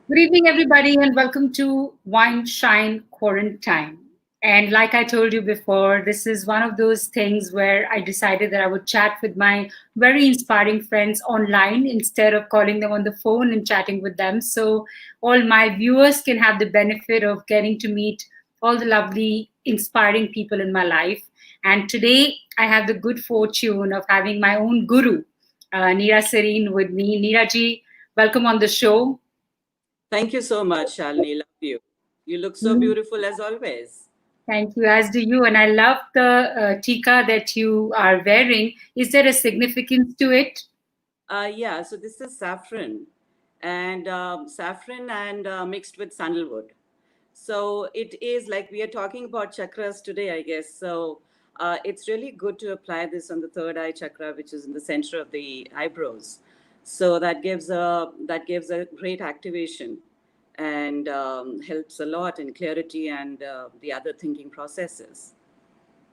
Good evening, everybody, and welcome to Wine Shine Quarantine. And like I told you before, this is one of those things where I decided that I would chat with my very inspiring friends online instead of calling them on the phone and chatting with them. So all my viewers can have the benefit of getting to meet all the lovely, inspiring people in my life. And today I have the good fortune of having my own guru, Neera Sareen, with me. Neera ji, welcome on the show. Thank you so much, Shalini. Love you. You look so beautiful as always. Thank you, as do you. And I love the tika that you are wearing. Is there a significance to it? Yeah, so this is saffron and mixed with sandalwood. So it is like we are talking about chakras today, I guess. So it's really good to apply this on the third eye chakra, which is in the center of the eyebrows. So that gives a great activation and helps a lot in clarity and the other thinking processes.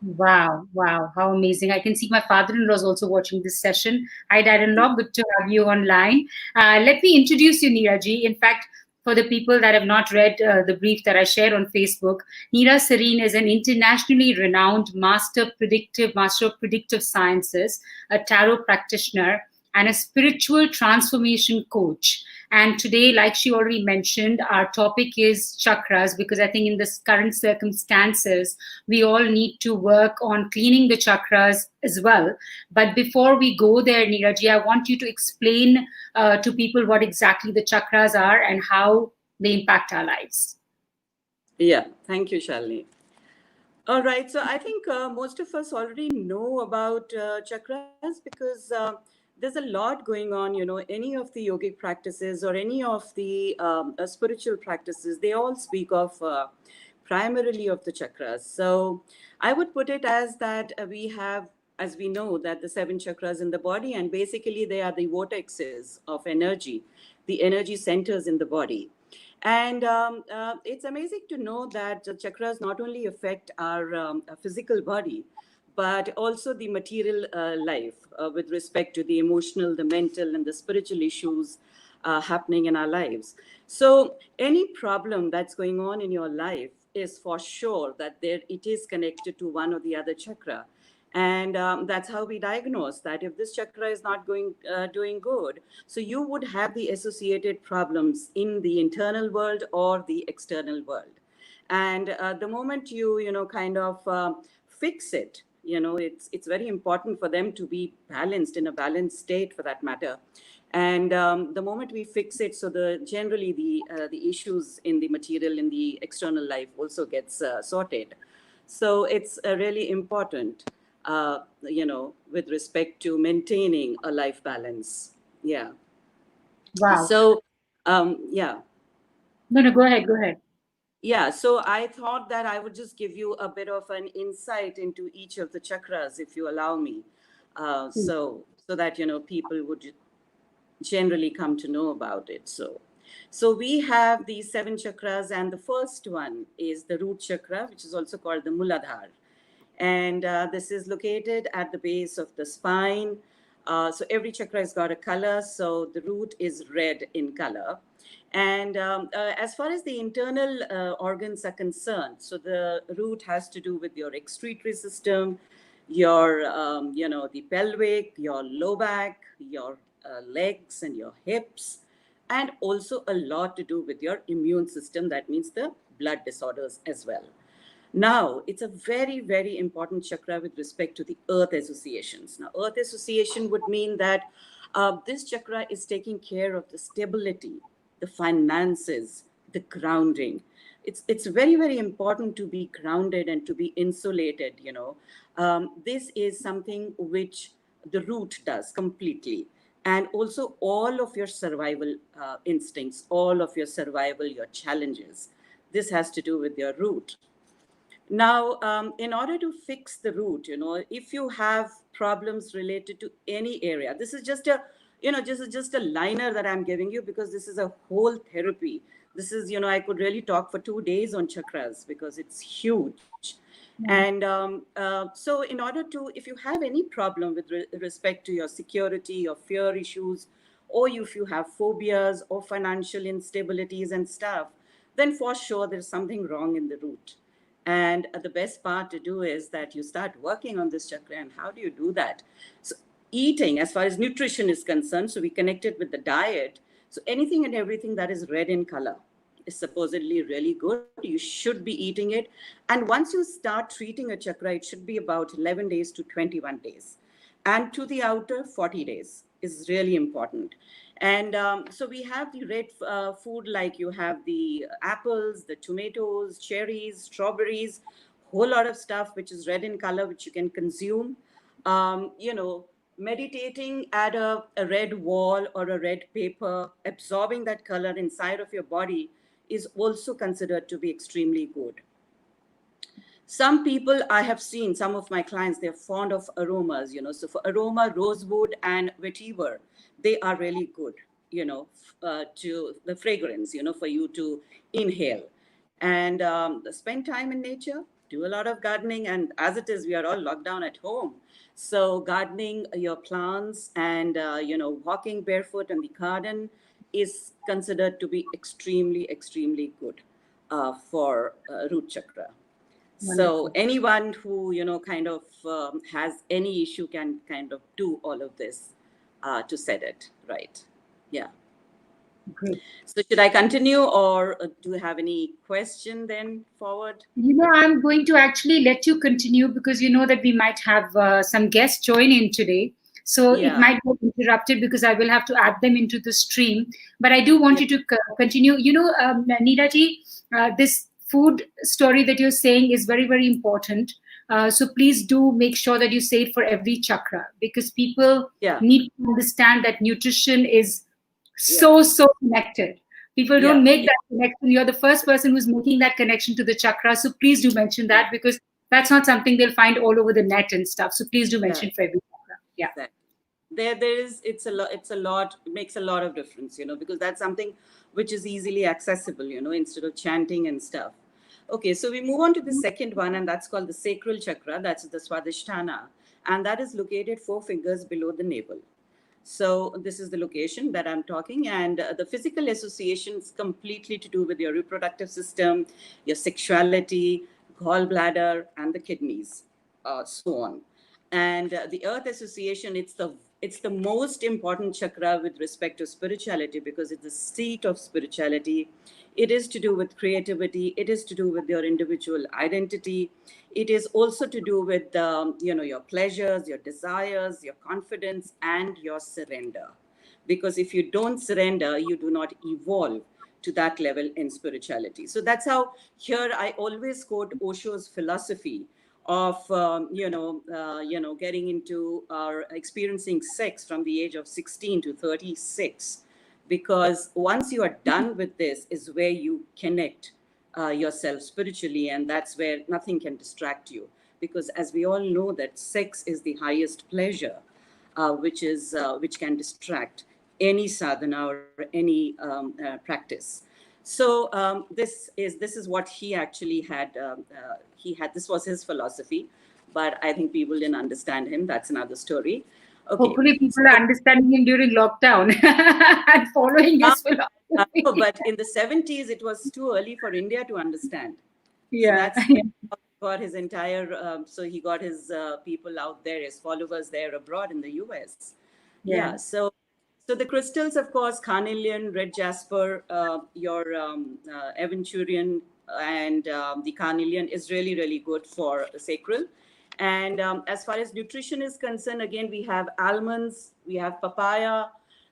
Wow, wow, how amazing. I can see my father in law is also watching this session. Hi, Dad in law. Good to have you online. Let me introduce you, Neeraji. In fact, for the people that have not read the brief that I shared on Facebook, Neera Sareen is an internationally renowned master of predictive sciences, a tarot practitioner, and a spiritual transformation coach. And today, like she already mentioned, our topic is chakras because I think in this current circumstances, we all need to work on cleaning the chakras as well. But before we go there, Neeraji, I want you to explain to people what exactly the chakras are and how they impact our lives. Yeah, thank you, Shalini. All right, so I think most of us already know about chakras because there's a lot going on. Any of the yogic practices or any of the spiritual practices, they all speak of primarily of the chakras. So I would put it as that we have, as we know, that the seven chakras in the body, and basically they are the vortexes of energy, the energy centers in the body. And it's amazing to know that the chakras not only affect our physical body, but also the material life with respect to the emotional, the mental, and the spiritual issues happening in our lives. So, any problem that's going on in your life is for sure that there it is connected to one or the other chakra. And that's how we diagnose that if this chakra is not doing good, so you would have the associated problems in the internal world or the external world. And the moment you kind of fix it, it's very important for them to be balanced in a balanced state for that matter. And the moment we fix it, so generally the issues in the material in the external life also gets sorted. So it's really important, with respect to maintaining a life balance. Yeah. Wow. So, yeah. No, no, go ahead, go ahead. Yeah, so I thought that I would just give you a bit of an insight into each of the chakras, if you allow me, so that people would generally come to know about it. So we have these seven chakras, and the first one is the root chakra, which is also called the Muladhara, and this is located at the base of the spine. So every chakra has got a color. So the root is red in color. And as far as the internal organs are concerned, so the root has to do with your excretory system, your, the pelvic, your low back, your legs and your hips, and also a lot to do with your immune system. That means the blood disorders as well. Now, it's a very, very important chakra with respect to the earth associations. Now, earth association would mean that this chakra is taking care of the stability, the finances, the grounding. It's very, very important to be grounded and to be insulated. This is something which the root does completely. And also all of your survival instincts, all of your survival, your challenges. This has to do with your root. Now, in order to fix the root, if you have problems related to any area, this is just a liner that I'm giving you because this is a whole therapy. This is, I could really talk for 2 days on chakras because it's huge. And so in order to, if you have any problem with respect to your security, your fear issues, or if you have phobias or financial instabilities and stuff, then for sure there's something wrong in the root. And the best part to do is that you start working on this chakra. And how do you do that? So, eating, as far as nutrition is concerned, so we connect it with the diet. So, anything and everything that is red in color is supposedly really good. You should be eating it. And once you start treating a chakra, it should be about 11 days to 21 days. And to the outer, 40 days is really important. And so we have the red food, like you have the apples, the tomatoes, cherries, strawberries, whole lot of stuff which is red in color, which you can consume. Meditating at a red wall or a red paper, absorbing that color inside of your body is also considered to be extremely good. Some people I have seen, some of my clients, they're fond of aromas, So for aroma, rosewood and vetiver, they are really good, to the fragrance, for you to inhale. And spend time in nature, do a lot of gardening. And as it is, we are all locked down at home. So gardening your plants and, walking barefoot in the garden is considered to be extremely, extremely good for root chakra. So Wonderful. anyone who, kind of has any issue can kind of do all of this to set it right. Yeah. Great. So should I continue, or do you have any question then forward? I'm going to actually let you continue because you know that we might have some guests join in today. So it Yeah. might get interrupted because I will have to add them into the stream. But I do want you to continue. Neera ji, this food story that you're saying is very, very important. So please do make sure that you say it for every chakra, because people need to understand that nutrition is so connected. People don't make that connection. You're the first person who's making that connection to the chakra. So please do mention that, because that's not something they'll find all over the net and stuff. So please do mention for every chakra. Yeah. Exactly. There is, it's a lot, it makes a lot of difference, because that's something which is easily accessible, instead of chanting and stuff. Okay, so we move on to the second one, and that's called the sacral chakra. That's the Swadhisthana, and that is located 4 fingers below the navel. So this is the location that I'm talking, and the physical association is completely to do with your reproductive system, your sexuality, gallbladder, and the kidneys, so on. And the earth association, it's the most important chakra with respect to spirituality, because it's the seat of spirituality. It is to do with creativity. It is to do with your individual identity. It is also to do with, your pleasures, your desires, your confidence, and your surrender. Because if you don't surrender, you do not evolve to that level in spirituality. So that's how here I always quote Osho's philosophy of, getting into or experiencing sex from the age of 16 to 36. Because once you are done with this is where you connect yourself spiritually, and that's where nothing can distract you. Because as we all know that sex is the highest pleasure, which can distract any sadhana or any practice. So this is what he actually had. This was his philosophy, but I think people didn't understand him. That's another story. Okay. Hopefully people are understanding him during lockdown and following his philosophy. But in the 70s, it was too early for India to understand. Yeah. So that's how he got his entire, so he got his people out there, his followers there abroad in the US. Yeah. So the crystals, of course, carnelian, red jasper, your aventurine, and the carnelian is really, really good for the sacral. And as far as nutrition is concerned, again, we have almonds, we have papaya,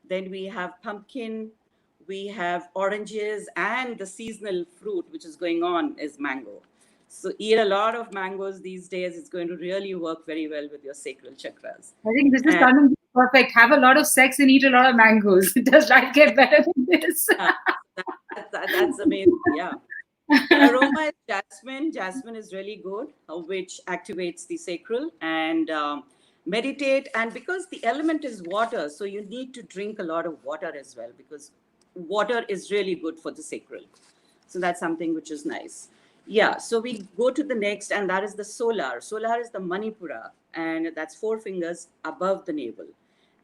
then we have pumpkin, we have oranges, and the seasonal fruit which is going on is mango. So eat a lot of mangoes these days. It's going to really work very well with your sacral chakras. I think this is coming perfect. Have a lot of sex and eat a lot of mangoes. Does life get better than this? That's amazing. Yeah. Aroma is jasmine. Jasmine is really good, which activates the sacral. And meditate. And because the element is water, so you need to drink a lot of water as well, because water is really good for the sacral. So that's something which is nice. Yeah, so we go to the next, and that is the solar. Solar is the Manipura, and that's 4 fingers above the navel.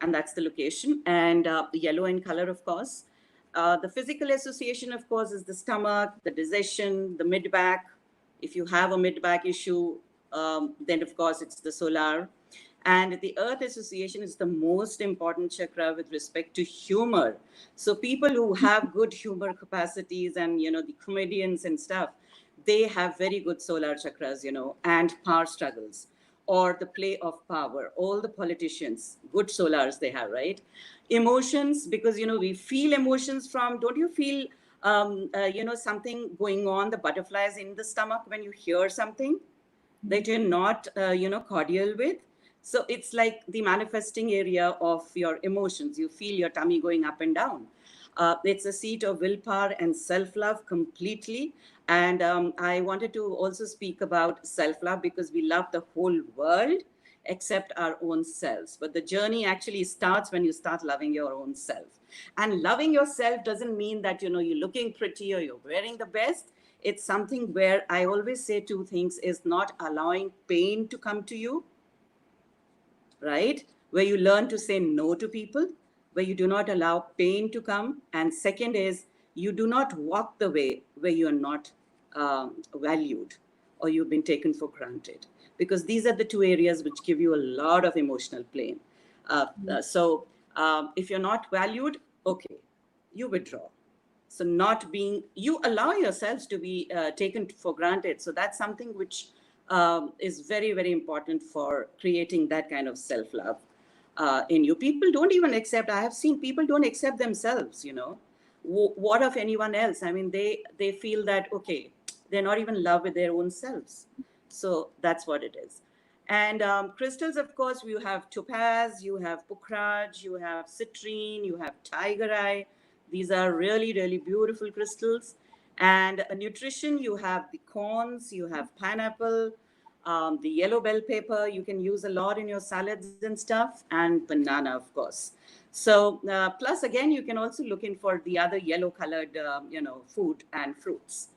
and that's the location. And the yellow in color, of course. The physical association, of course, is the stomach, the digestion, the mid-back. If you have a mid-back issue, then of course it's the solar. And the earth association is the most important chakra with respect to humor. So people who have good humor capacities and, the comedians and stuff, they have very good solar chakras, and power struggles or the play of power. All the politicians, good solars they have, right? Emotions, because, we feel emotions from, don't you feel, something going on, the butterflies in the stomach when you hear something that you're not, cordial with? So it's like the manifesting area of your emotions. You feel your tummy going up and down. It's a seat of willpower and self-love completely. And I wanted to also speak about self-love because we love the whole world except our own selves. But the journey actually starts when you start loving your own self. And loving yourself doesn't mean that, you're looking pretty or you're wearing the best. It's something where I always say two things: is not allowing pain to come to you, right? Where you learn to say no to people, where you do not allow pain to come. And second is, you do not walk the way where you are not valued or you've been taken for granted. Because these are the two areas which give you a lot of emotional pain. So if you're not valued, okay, you withdraw. So not being, you allow yourselves to be taken for granted. So that's something which is very, very important for creating that kind of self-love in you. People don't even accept, I have seen people don't accept themselves, What of anyone else? I mean, they feel that, okay, they're not even in love with their own selves. So that's what it is. And crystals, of course, you have topaz, you have pukhraj, you have citrine, you have tiger eye. These are really, really beautiful crystals. And nutrition, you have the corns, you have pineapple, the yellow bell pepper, you can use a lot in your salads and stuff, and banana, of course. So plus, again, you can also look in for the other yellow colored, food and fruits.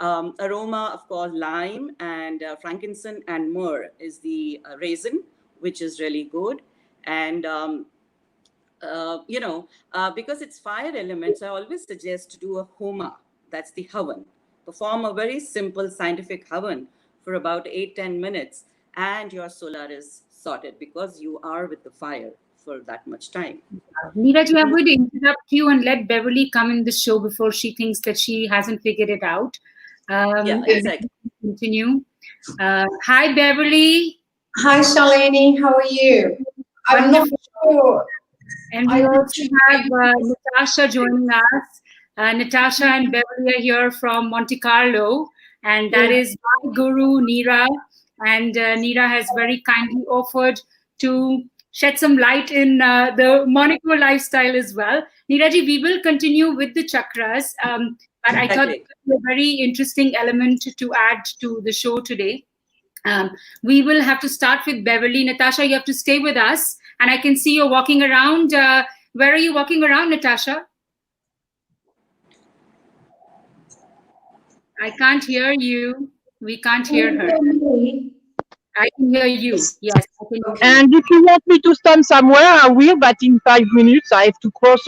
Aroma, of course, lime and frankincense and myrrh is the raisin, which is really good. And because it's fire elements, I always suggest to do a homa. That's the havan. Perform a very simple scientific havan for about 8-10 minutes, and your solar is sorted because you are with the fire for that much time. Neeraj, I'm going to interrupt you and let Beverly come in the show before she thinks that she hasn't figured it out. Yeah, exactly. Continue. Hi, Beverly. Hi, Shalini. How are you? I'm not sure. And we also have Natasha joining us. Natasha and Beverly are here from Monte Carlo, and that is my guru, Neera. And Neera has very kindly offered to shed some light in the Monaco lifestyle as well. Neeraji, we will continue with the chakras, but I thought it was a very interesting element to add to the show today. We will have to start with Beverly. Natasha, you have to stay with us. And I can see you're walking around. Where are you walking around, Natasha? I can't hear you. We can't hear her. I can hear you. Yes. I can hear and if you want me to stand somewhere, I will, but in 5 minutes I have to cross.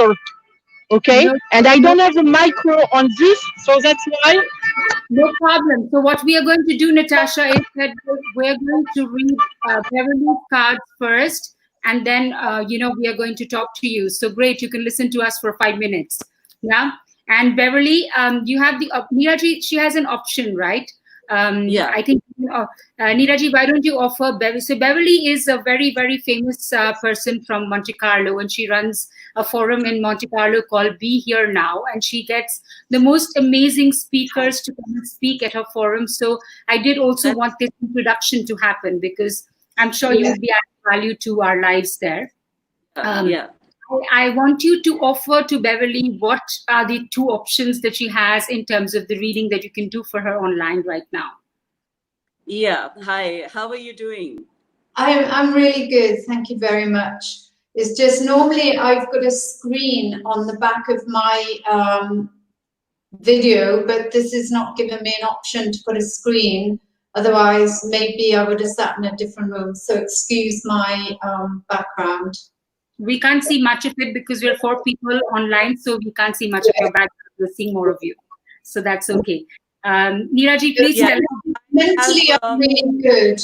Okay? No, and I don't have a micro on this, so that's why. No problem. So what we are going to do, Natasha, is that we're going to read Beverly's cards first, and then, we are going to talk to you. So great, you can listen to us for 5 minutes. Yeah. And Beverly, you have the, Neeraji, she has an option, right? Yeah. I think, Neeraji, why don't you offer Beverly? So Beverly is a very, very famous person from Monte Carlo, and she runs a forum in Monte Carlo called Be Here Now, and she gets the most amazing speakers to come and speak at her forum. So I did also want this introduction to happen because I'm sure you will be adding value to our lives there. I want you to offer to Beverly what are the two options that she has in terms of the reading that you can do for her online right now. Yeah. Hi. How are you doing? I'm really good. Thank you very much. It's just normally I've got a screen on the back of my video, but this is not giving me an option to put a screen. Otherwise, maybe I would have sat in a different room. So excuse my background. We can't see much of it because we're 4 people online, so we can't see much of your background. We're seeing more of you, so that's okay. Neera ji, please Yeah. tell us. Mentally, I'm really good.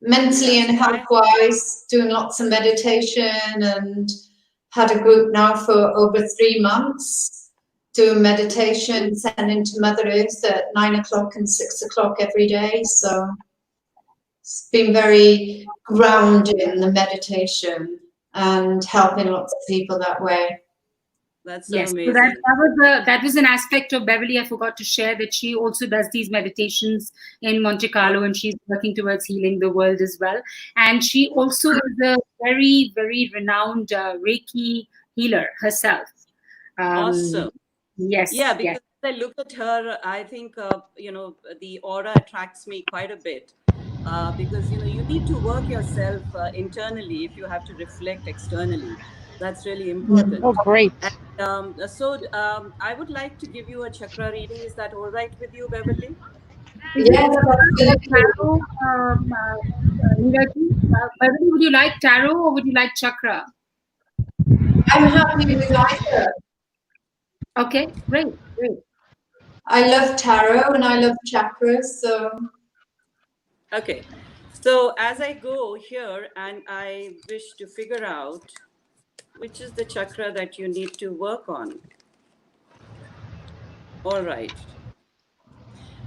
Mentally and Yes, health-wise, doing lots of meditation, and had a group now for over 3 months, doing meditation, sending to Mother Earth at 9 o'clock and 6 o'clock every day. So it's been very grounding, the meditation, and helping lots of people that way. That's so Yes, so amazing. that was an aspect of Beverly I forgot to share, that she also does these meditations in Monte Carlo, and she's working towards healing the world as well. And she also is a very, very renowned Reiki healer herself. Awesome. Yes. Yeah, because yes. I look at her, I think, the aura attracts me quite a bit. Because, you need to work yourself internally if you have to reflect externally. That's really important. Oh, great. And, I would like to give you a chakra reading. Is that all right with you, Beverly? Yes, absolutely. Tarot, Neera ji, Beverly, would you like tarot or would you like chakra? I'm happy with either. Okay, great, great. I love tarot and I love chakras, so. Okay. So as I go here and I wish to figure out which is the chakra that you need to work on. All right.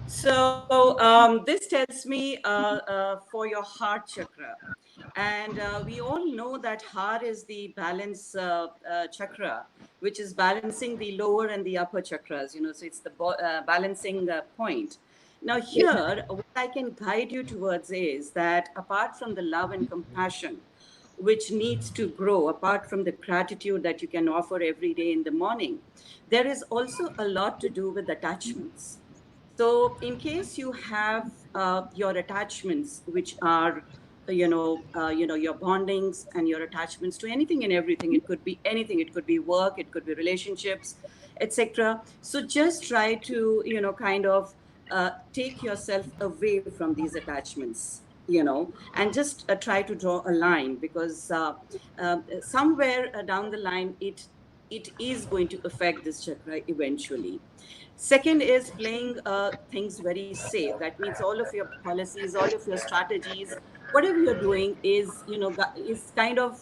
So this tells me for your heart chakra. And we all know that heart is the balance chakra, which is balancing the lower and the upper chakras, so it's the balancing point. Now here, what I can guide you towards is that apart from the love and compassion, which needs to grow, apart from the gratitude that you can offer every day in the morning, there is also a lot to do with attachments. So in case you have your attachments, which are, your bondings and your attachments to anything and everything, it could be anything, it could be work, it could be relationships, etc. So just try to, kind of take yourself away from these attachments, and just try to draw a line, because somewhere down the line, it is going to affect this chakra eventually. Second is playing things very safe. That means all of your policies, all of your strategies, whatever you're doing is, is kind of,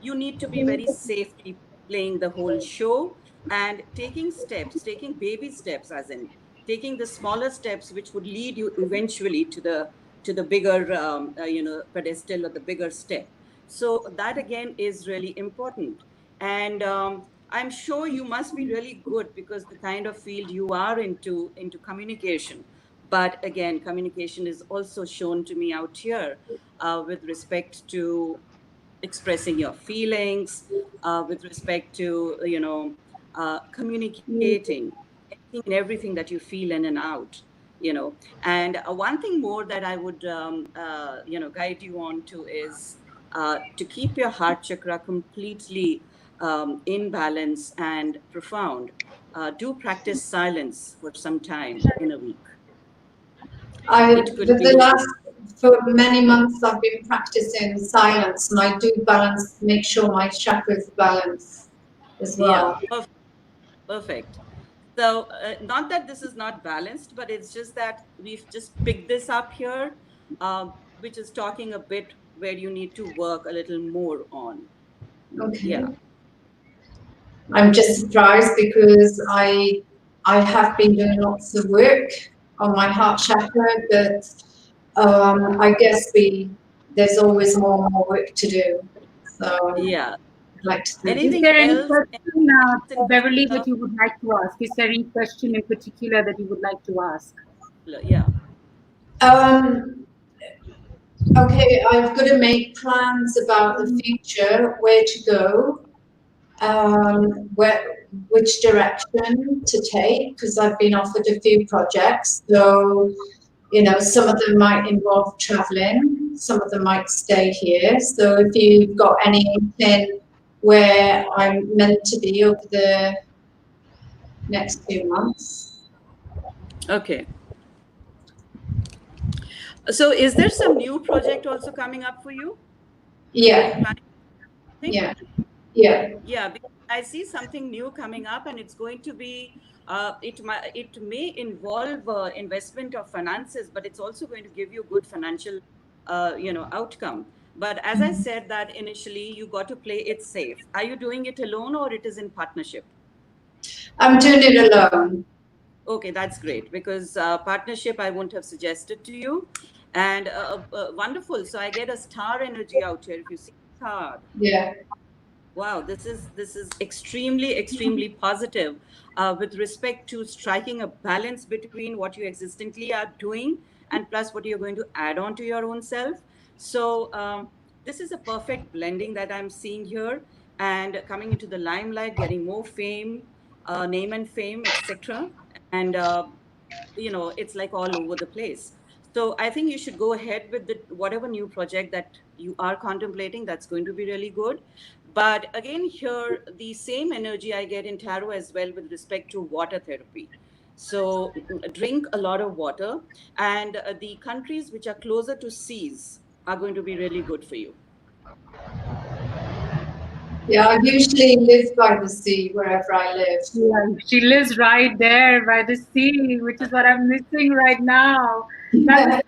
you need to be very safely playing the whole show and taking steps, taking baby steps, as in taking the smaller steps, which would lead you eventually to the bigger, pedestal or the bigger step. So that again is really important. And I'm sure you must be really good, because the kind of field you are into communication. But again, communication is also shown to me out here with respect to expressing your feelings, with respect to, communicating anything and everything that you feel in and out, And one thing more that I would, guide you on to is to keep your heart chakra completely in balance and profound. Do practice silence for some time in a week. It could be For many months, I've been practicing silence, and I do balance, make sure my chakras balance as well. Yeah, perfect. So not that this is not balanced, but it's just that we've just picked this up here, which is talking a bit where you need to work a little more on. Okay. Yeah. I'm just surprised because I have been doing lots of work on my heart chakra, but I guess there's always more and more work to do. So yeah. I'd like to thank Anything Is there any else? question, Beverly, that you would like to ask? Is there any question in particular that you would like to ask? Yeah. Okay, I've got to make plans about the future, where to go, which direction to take, because I've been offered a few projects. So, some of them might involve traveling, some of them might stay here. So if you've got anything where I'm meant to be over the next few months. Okay. So is there some new project also coming up for you? Yeah. something? Yeah. Because I see something new coming up, and it's going to be, it may involve investment of finances, but it's also going to give you good financial, outcome. But as I said that initially, you got to play it safe. Are you doing it alone or it is in partnership? I'm doing it alone. Okay, that's great, because partnership I wouldn't have suggested to you. And wonderful. So I get a star energy out here. If you see star, Yeah. wow, this is extremely positive with respect to striking a balance between what you existently are doing and plus what you're going to add on to your own self. So this is a perfect blending that I'm seeing here, and coming into the limelight, getting more fame, name and fame, etc. And it's like all over the place. So I think you should go ahead with whatever new project that you are contemplating. That's going to be really good. But again, here, the same energy I get in tarot as well with respect to water therapy. So drink a lot of water, and the countries which are closer to seas are going to be really good for you. Yeah, I usually live by the sea wherever I live. Yeah, she lives right there by the sea, which is what I'm missing right now. That was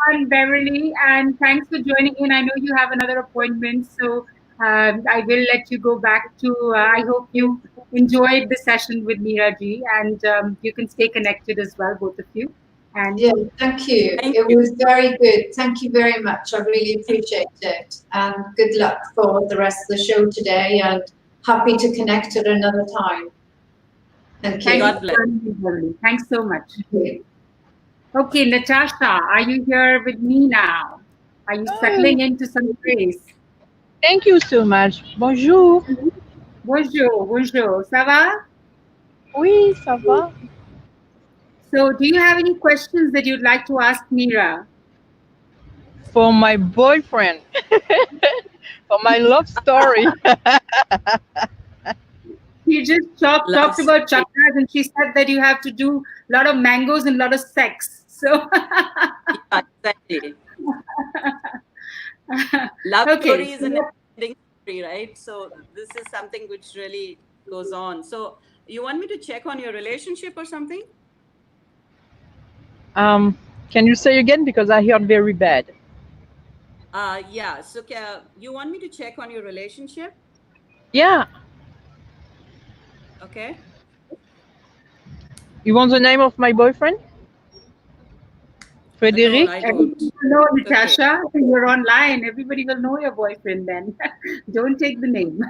fun, Beverly, and thanks for joining in. I know you have another appointment, so I will let you go back to. I hope you enjoyed the session with Neera ji, and you can stay connected as well, both of you. And Yeah, thank you. It was very good. Thank you very much. I really appreciate it. And good luck for the rest of the show today, and happy to connect at another time. Thank you. God bless. Thanks so much. Thank you. Okay, Natasha, are you here with me now? Are you settling into some place? Thank you so much. Bonjour. Bonjour, bonjour. Ça va? Oui, ça va. So, do you have any questions that you'd like to ask Neera? For my boyfriend. For my love story. She just talked about chakras, and she said that you have to do a lot of mangoes and a lot of sex. So, yeah, exactly. Love story is an ending story, right? So this is something which really goes on. So you want me to check on your relationship or something? Can you say again, because I heard very bad? Yeah. So you want me to check on your relationship? Yeah. Okay. You want the name of my boyfriend? Frederic? No, I don't. No, Natasha, you're online. Everybody will know your boyfriend then. Don't take the name.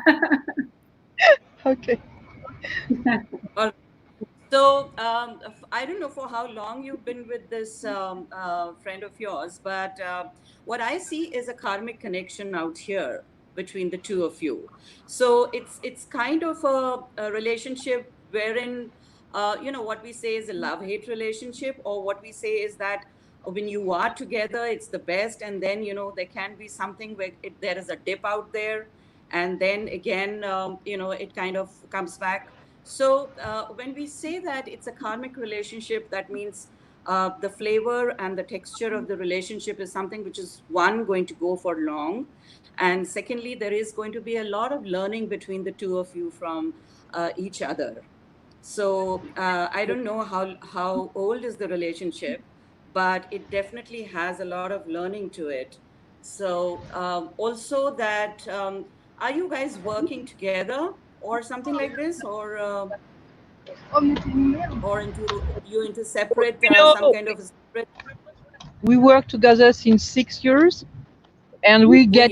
Okay. So I don't know for how long you've been with this friend of yours, but what I see is a karmic connection out here between the two of you. So it's kind of a relationship wherein what we say is a love-hate relationship, or what we say is that when you are together, it's the best, and then there can be something where there is a dip out there, and then again it kind of comes back. So when we say that it's a karmic relationship, that means the flavor and the texture of the relationship is something which is, one, going to go for long, and secondly, there is going to be a lot of learning between the two of you from each other. So I don't know how old is the relationship, but it definitely has a lot of learning to it. So also that, are you guys working together or something like this, or into separate, some kind of a separate? We work together since 6 years, and we get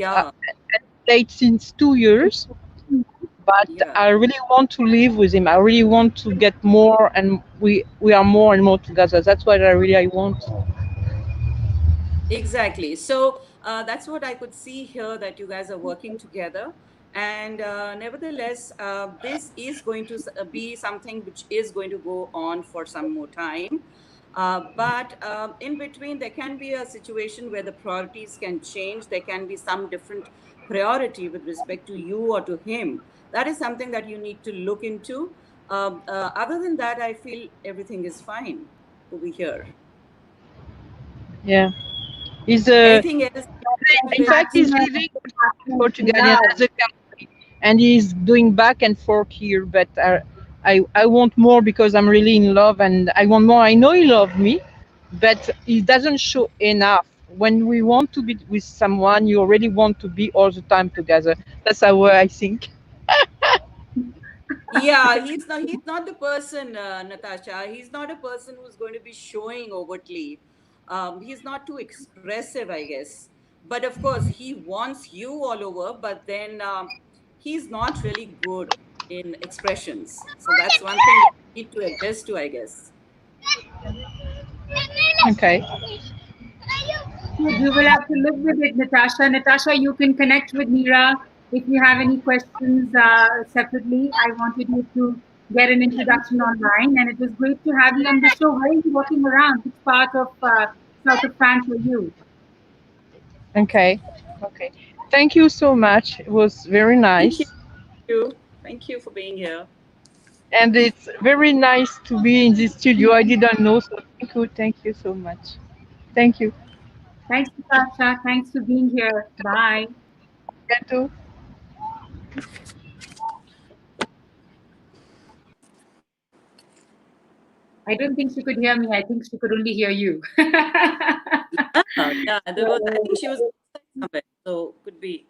date since 2 years. But I really want to live with him. I really want to get more, and we are more and more together. That's what I want. Exactly. So that's what I could see here, that you guys are working together. And nevertheless, this is going to be something which is going to go on for some more time. But in between, there can be a situation where the priorities can change. There can be some different priority with respect to you or to him. That is something that you need to look into. Other than that, I feel everything is fine over here. Yeah. Anything else? In fact, he's living in Portugal, in another country. and he's doing back and forth here. But I want more because I'm really in love, and I want more. I know he loves me, but he doesn't show enough. When we want to be with someone, you already want to be all the time together. That's how I think. Yeah, he's not the person, Natasha. He's not a person who's going to be showing overtly. He's not too expressive, I guess. But of course, he wants you all over, but then he's not really good in expressions. So that's one thing that you need to adjust to, I guess. Okay. You will have to live with it, Natasha. Natasha, you can connect with Neera if you have any questions separately. I wanted you to get an introduction online, and it was great to have you on the show. Where are you walking around? Which part of south of France are you? Okay. Okay. Thank you so much. It was very Thank nice. you. Thank you for being here. And it's very nice to be in this studio. I didn't know, so thank you. Thank you so much. Thank you. Thanks, Natasha. Thanks for being here. Bye. Bientôt. I don't think she could hear me. I think she could only hear you. Yeah, there was. I think she was outside somewhere, so could be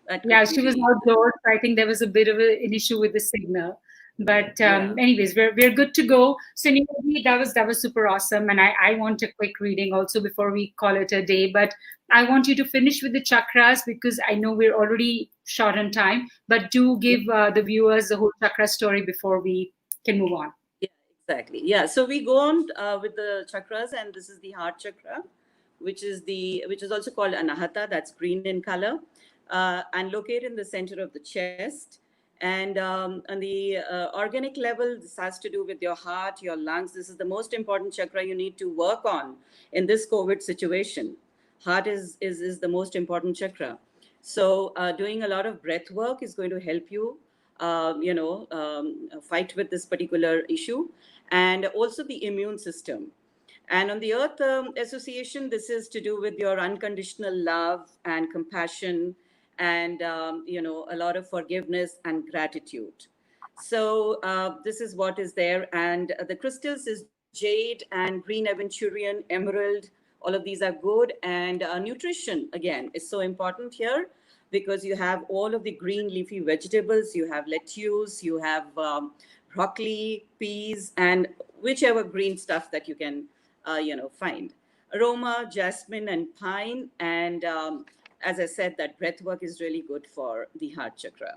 that Yeah, could be she was the. outdoors. I think there was a bit of an issue with the signal. But Yeah. anyways, we're good to go. So Neeraji, that was super awesome, and I want a quick reading also before we call it a day. But I want you to finish with the chakras because I know we're already short on time. But do give the viewers the whole chakra story before we can move on. Yeah, exactly. Yeah. So we go on with the chakras, and this is the heart chakra, which is also called anahata. That's green in color, and located in the center of the chest. And on the organic level, this has to do with your heart, your lungs. This is the most important chakra you need to work on in this COVID situation. Heart is the most important chakra. So doing a lot of breath work is going to help you, fight with this particular issue, and also the immune system. And on the Earth Association, this is to do with your unconditional love and compassion, and a lot of forgiveness and gratitude. So this is what is there, and the crystals is jade and green aventurine, emerald. All of these are good, and nutrition again is so important here because you have all of the green leafy vegetables. You have lettuce, you have broccoli, peas, and whichever green stuff that you can find. Aroma, jasmine, and pine. And as I said, that breath work is really good for the heart chakra.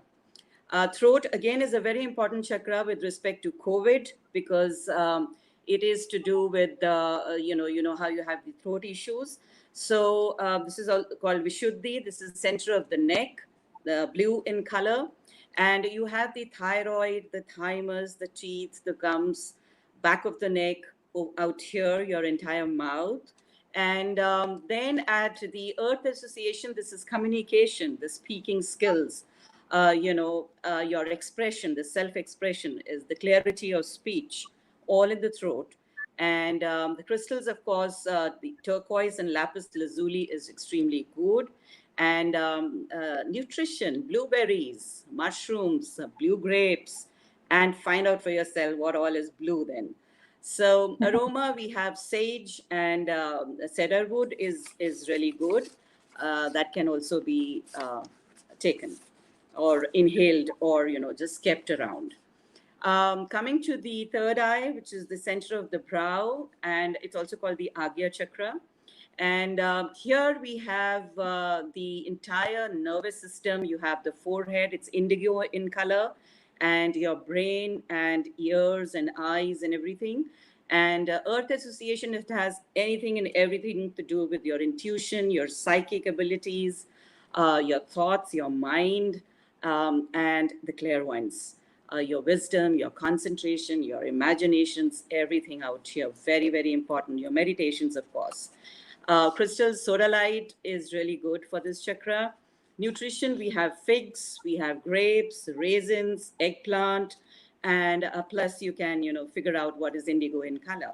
Throat again is a very important chakra with respect to COVID because it is to do with how you have the throat issues. So this is all called Vishuddhi. This is center of the neck, the blue in color, and you have the thyroid, the thymus, the teeth, the gums, back of the neck, out here, your entire mouth. And then at the Earth Association, this is communication, the speaking skills, your expression, the self-expression is the clarity of speech, all in the throat. And the crystals, of course, the turquoise and lapis lazuli is extremely good. And nutrition, blueberries, mushrooms, blue grapes, and find out for yourself what all is blue then. So aroma, we have sage and cedarwood is really good. That can also be taken or inhaled or just kept around. Coming to the third eye, which is the center of the brow, and it's also called the Agya chakra. And here we have the entire nervous system. You have the forehead, it's indigo in color, and your brain and ears and eyes and everything. And Earth Association, it has anything and everything to do with your intuition, your psychic abilities, your thoughts, your mind, and the clairvoyance. Your wisdom, your concentration, your imaginations, everything out here. Very, very important. Your meditations, of course. Crystal sodalite is really good for this chakra. Nutrition, we have figs, we have grapes, raisins, eggplant, and plus you can, figure out what is indigo in color.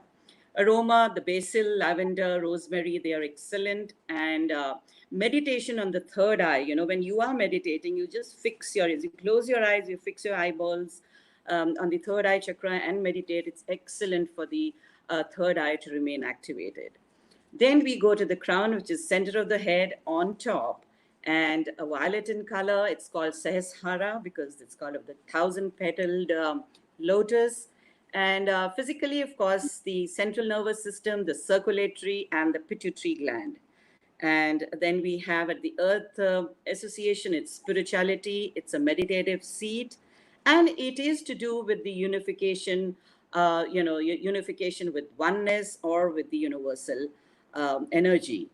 Aroma, the basil, lavender, rosemary, they are excellent. And meditation on the third eye. You know, when you are meditating, you just fix your eyes. You close your eyes, you fix your eyeballs on the third eye chakra and meditate. It's excellent for the third eye to remain activated. Then we go to the crown, which is center of the head on top, and a violet in color. It's called Sahasrara because it's called of the 1,000-petaled lotus. And physically, of course, the central nervous system, the circulatory, and the pituitary gland. And then we have at the Earth Association, it's spirituality, it's a meditative seat, and it is to do with the unification, unification with oneness or with the universal energy.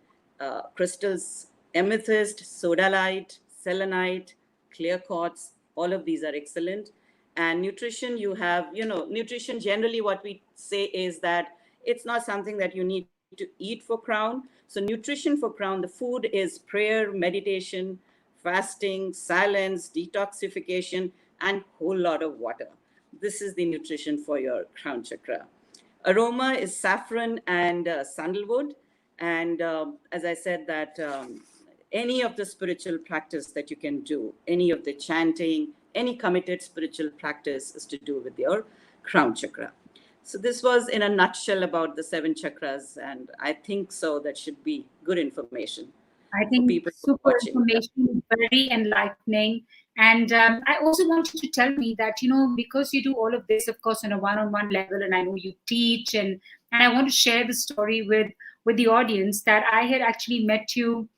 Crystals, amethyst, sodalite, selenite, clear quartz, all of these are excellent. And nutrition, you have, nutrition generally what we say is that it's not something that you need to eat for crown. So nutrition for crown, the food is prayer, meditation, fasting, silence, detoxification, and whole lot of water. This is the nutrition for your crown chakra. Aroma is saffron and sandalwood. And as I said that any of the spiritual practice that you can do, any of the chanting, any committed spiritual practice is to do with your crown chakra. So this was in a nutshell about the 7 chakras, and I think so that should be good information. I think super information, very enlightening. And I also want you to tell me that, because you do all of this, of course, on a one-on-one level, and I know you teach, and I want to share the story with the audience that I had actually met you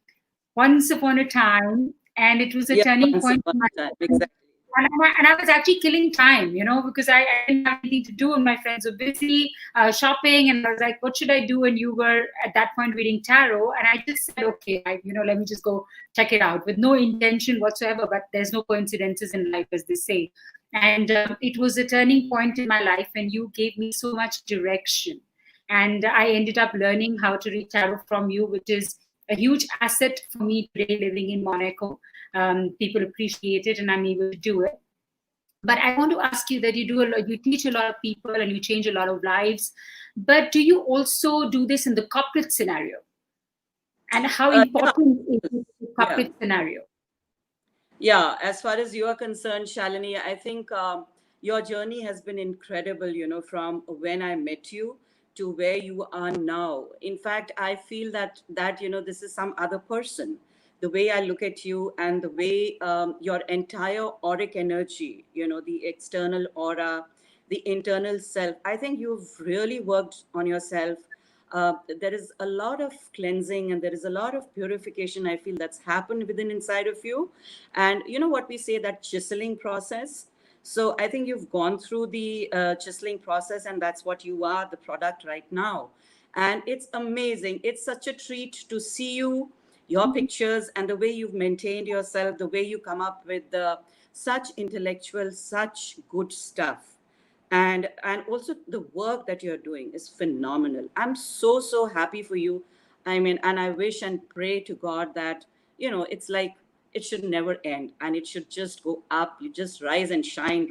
once upon a time, and it was a turning point in my life. Exactly. And I was actually killing time, because I didn't have anything to do and my friends were busy shopping, and I was like, what should I do? And you were at that point reading tarot, and I just said, okay, let me just go check it out with no intention whatsoever, but there's no coincidences in life, as they say. And it was a turning point in my life, and you gave me so much direction. And I ended up learning how to read tarot from you, which is a huge asset for me today living in Monaco. People appreciate it, and I'm able to do it. But I want to ask you that you teach a lot of people and you change a lot of lives. But do you also do this in the corporate scenario? And how important is the corporate scenario? Yeah, as far as you are concerned, Shalini, I think your journey has been incredible, from when I met you to where you are now. In fact, I feel that this is some other person. The way I look at you and the way your entire auric energy, the external aura, the internal self, I think you've really worked on yourself. There is a lot of cleansing and there is a lot of purification, I feel, that's happened within inside of you. And you know what we say, that chiseling process. So I think you've gone through the chiseling process, and that's what you are, the product right now. And it's amazing. It's such a treat to see you, your pictures, and the way you've maintained yourself, the way you come up with such intellectual, such good stuff. And also the work that you're doing is phenomenal. I'm so happy for you. I mean, and I wish and pray to God that, it's like, it should never end and it should just go up. You just rise and shine,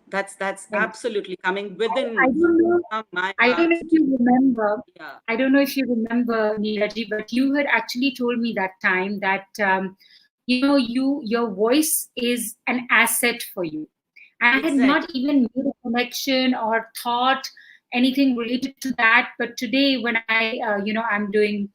That's absolutely coming within. I don't know if you remember. Yeah. I don't know if you remember, Neeraji, but you had actually told me that time that your voice is an asset for you. I had not even made a connection or thought anything related to that. But today, when I'm doing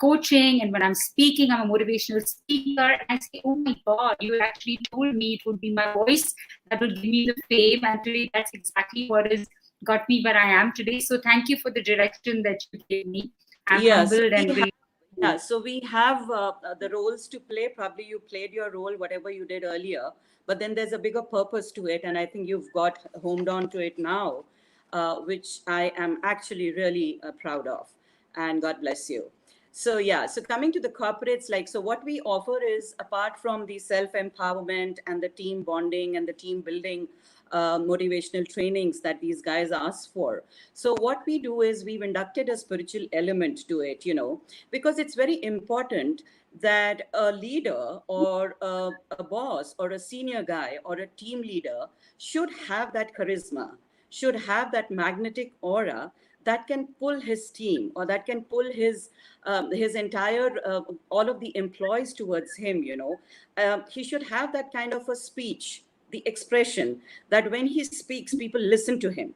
coaching, and when I'm speaking, I'm a motivational speaker, and I say, oh my God, you actually told me it would be my voice that will give me the fame. And today, that's exactly what has got me where I am today. So thank you for the direction that you gave me. I'm humbled and really. Yeah, so we have the roles to play. Probably you played your role, whatever you did earlier, but then there's a bigger purpose to it. And I think you've got homed on to it now, which I am actually really proud of. And God bless you. So yeah, so coming to the corporates, so what we offer is, apart from the self-empowerment and the team bonding and the team building motivational trainings that these guys ask for. So what we do is we've inducted a spiritual element to it, because it's very important that a leader or a boss or a senior guy or a team leader should have that charisma, should have that magnetic aura that can pull his team, or that can pull his entire all of the employees towards him. He should have that kind of a speech, the expression that when he speaks, people listen to him,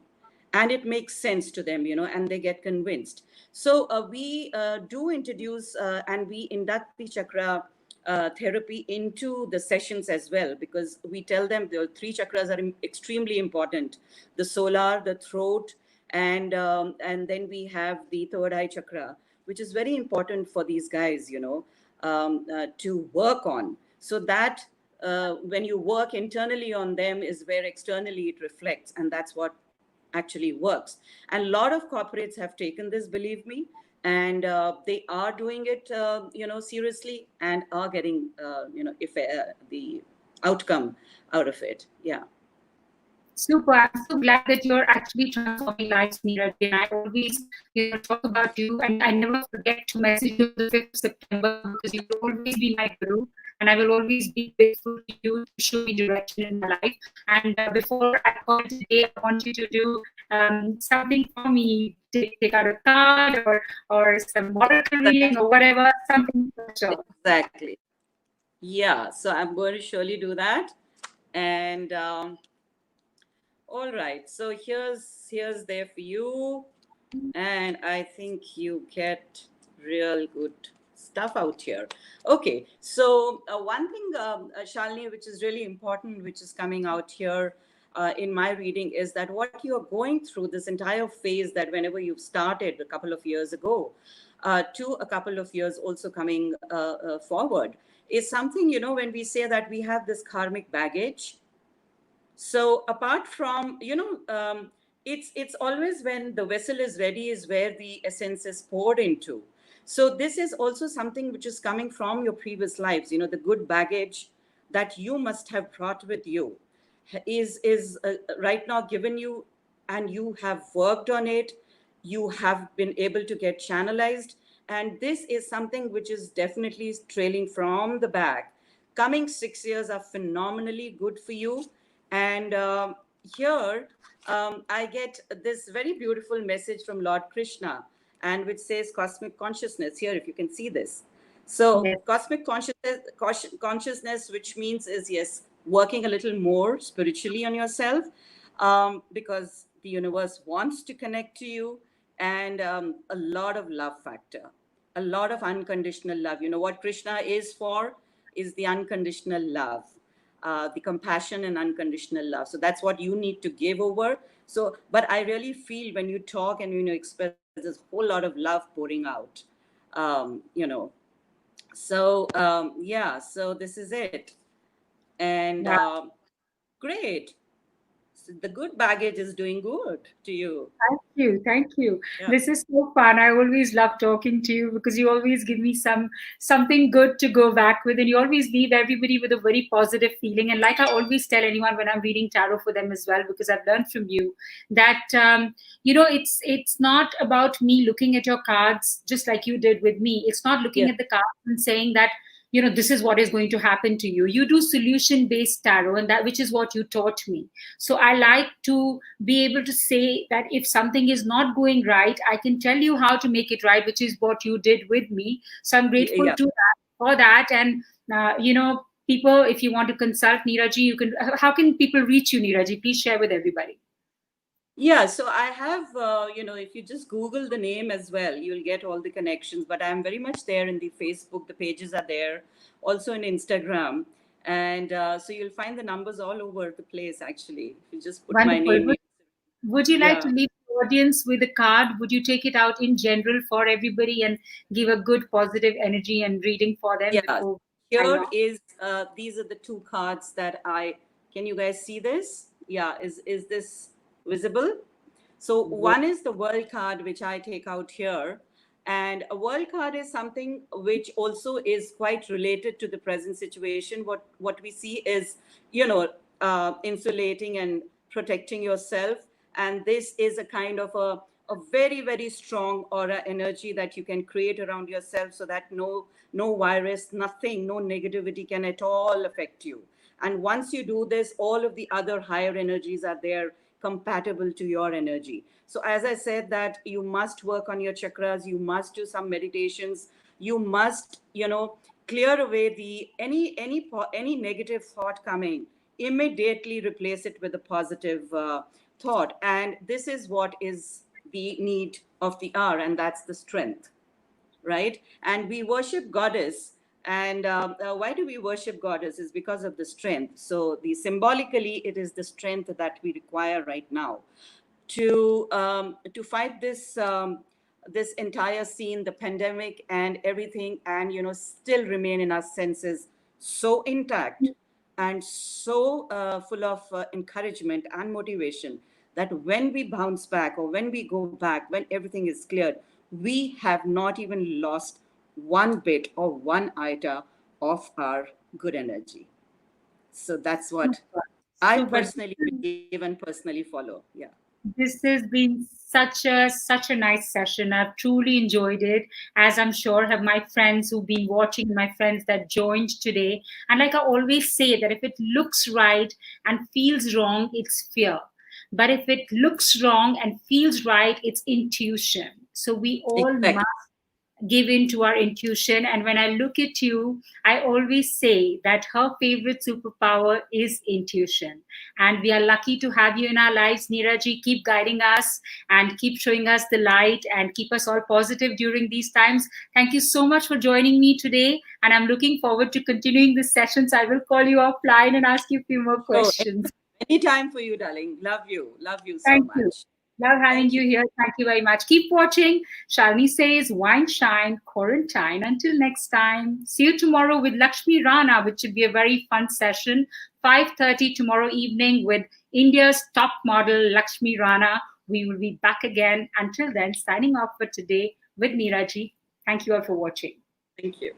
and it makes sense to them, and they get convinced. So we do introduce and we induct the chakra therapy into the sessions as well, because we tell them the three chakras are extremely important: the solar, the throat, and then we have the third eye chakra, which is very important for these guys, to work on, so that when you work internally on them is where externally it reflects, and that's what actually works. And a lot of corporates have taken this, believe me, and they are doing it, seriously, and are getting, if the outcome out of it. Yeah. Super. I'm so glad that you're actually transforming lives, Neera. And I always, talk about you, and I never forget to message you the 5th of September, because you will always be my guru, and I will always be grateful to you to show me direction in my life. And before I call it today, I want you to do something for me. Take out a card or some oracle reading or whatever, something special. Exactly. Yeah. So I'm going to surely do that. And all right. So here's there for you. And I think you get real good stuff out here. Okay. So one thing, Shalini, which is really important, which is coming out here in my reading, is that what you're going through, this entire phase, that whenever you've started a couple of years ago to a couple of years also coming forward, is something, when we say that we have this karmic baggage. So apart from, it's always when the vessel is ready is where the essence is poured into. So this is also something which is coming from your previous lives. The good baggage that you must have brought with you is right now given you, and you have worked on it. You have been able to get channelized. And this is something which is definitely trailing from the back. Coming 6 years are phenomenally good for you. And here I get this very beautiful message from Lord Krishna, and which says cosmic consciousness here, if you can see this. So yes. Cosmic consciousness, which means is, yes, working a little more spiritually on yourself, because the universe wants to connect to you, and a lot of love factor, a lot of unconditional love. What Krishna is for is the unconditional love. The compassion and unconditional love. So that's what you need to give over. So, but I really feel when you talk and express, there's a whole lot of love pouring out. So yeah. So this is it, and great. So the good baggage is doing good to you. Thank you. Yeah. This is so fun. I always love talking to you, because you always give me something good to go back with, and you always leave everybody with a very positive feeling. And like I always tell anyone when I'm reading tarot for them as well, because I've learned from you that it's not about me looking at your cards just like you did with me. It's not looking at the cards and saying that this is what is going to happen to you. You do solution-based tarot, and that which is what you taught me. So I like to be able to say that if something is not going right, I can tell you how to make it right, which is what you did with me. So I'm grateful for that. And people, if you want to consult Neera ji, you can. How can people reach you, Neera ji? Please share with everybody. Yeah, so I have, if you just Google the name as well, you'll get all the connections. But I'm very much there in the Facebook. The pages are there, also in Instagram. And so you'll find the numbers all over the place, actually. If you just put my name. Would you like to leave the audience with a card? Would you take it out in general for everybody and give a good positive energy and reading for them? Yeah, here is, these are the two cards that can you guys see this? Yeah, is this visible? So one is the world card, which I take out here, and a world card is something which also is quite related to the present situation. What we see is insulating and protecting yourself, and this is a kind of a very, very strong aura energy that you can create around yourself, so that no virus, nothing, no negativity can at all affect you. And once you do this, all of the other higher energies are there compatible to your energy. So as I said, that you must work on your chakras, you must do some meditations, you must, clear away any negative thought coming, immediately replace it with a positive thought. And this is what is the need of the hour, and that's the strength, right? And we worship goddess. And why do we worship goddess? Is because of the strength. So the symbolically, it is the strength that we require right now to fight this entire scene, the pandemic and everything, and still remain in our senses so intact and so full of encouragement and motivation, that when we bounce back or when we go back, when everything is cleared, we have not even lost one bit or one iota of our good energy. So that's what I personally believe and personally follow. Yeah. This has been such a nice session. I've truly enjoyed it, as I'm sure have my friends who've been watching, my friends that joined today. And like I always say, that if it looks right and feels wrong, it's fear. But if it looks wrong and feels right, it's intuition. So we all must give in to our intuition. And when I look at you, I always say that her favorite superpower is intuition. And we are lucky to have you in our lives, Neera ji. Keep guiding us and keep showing us the light and keep us all positive during these times. Thank you so much for joining me today. And I'm looking forward to continuing this session. So I will call you offline and ask you a few more questions. Anytime for you, darling. Love you so Thank much. You. Love having you here. Thank you very much. Keep watching Shalini Says Wine Shine Quarantine. Until next time, see you tomorrow with Lakshmi Rana, which should be a very fun session. 5:30 tomorrow evening with India's top model, Lakshmi Rana. We will be back again. Until then, signing off for today with Neera ji. Thank you all for watching. Thank you.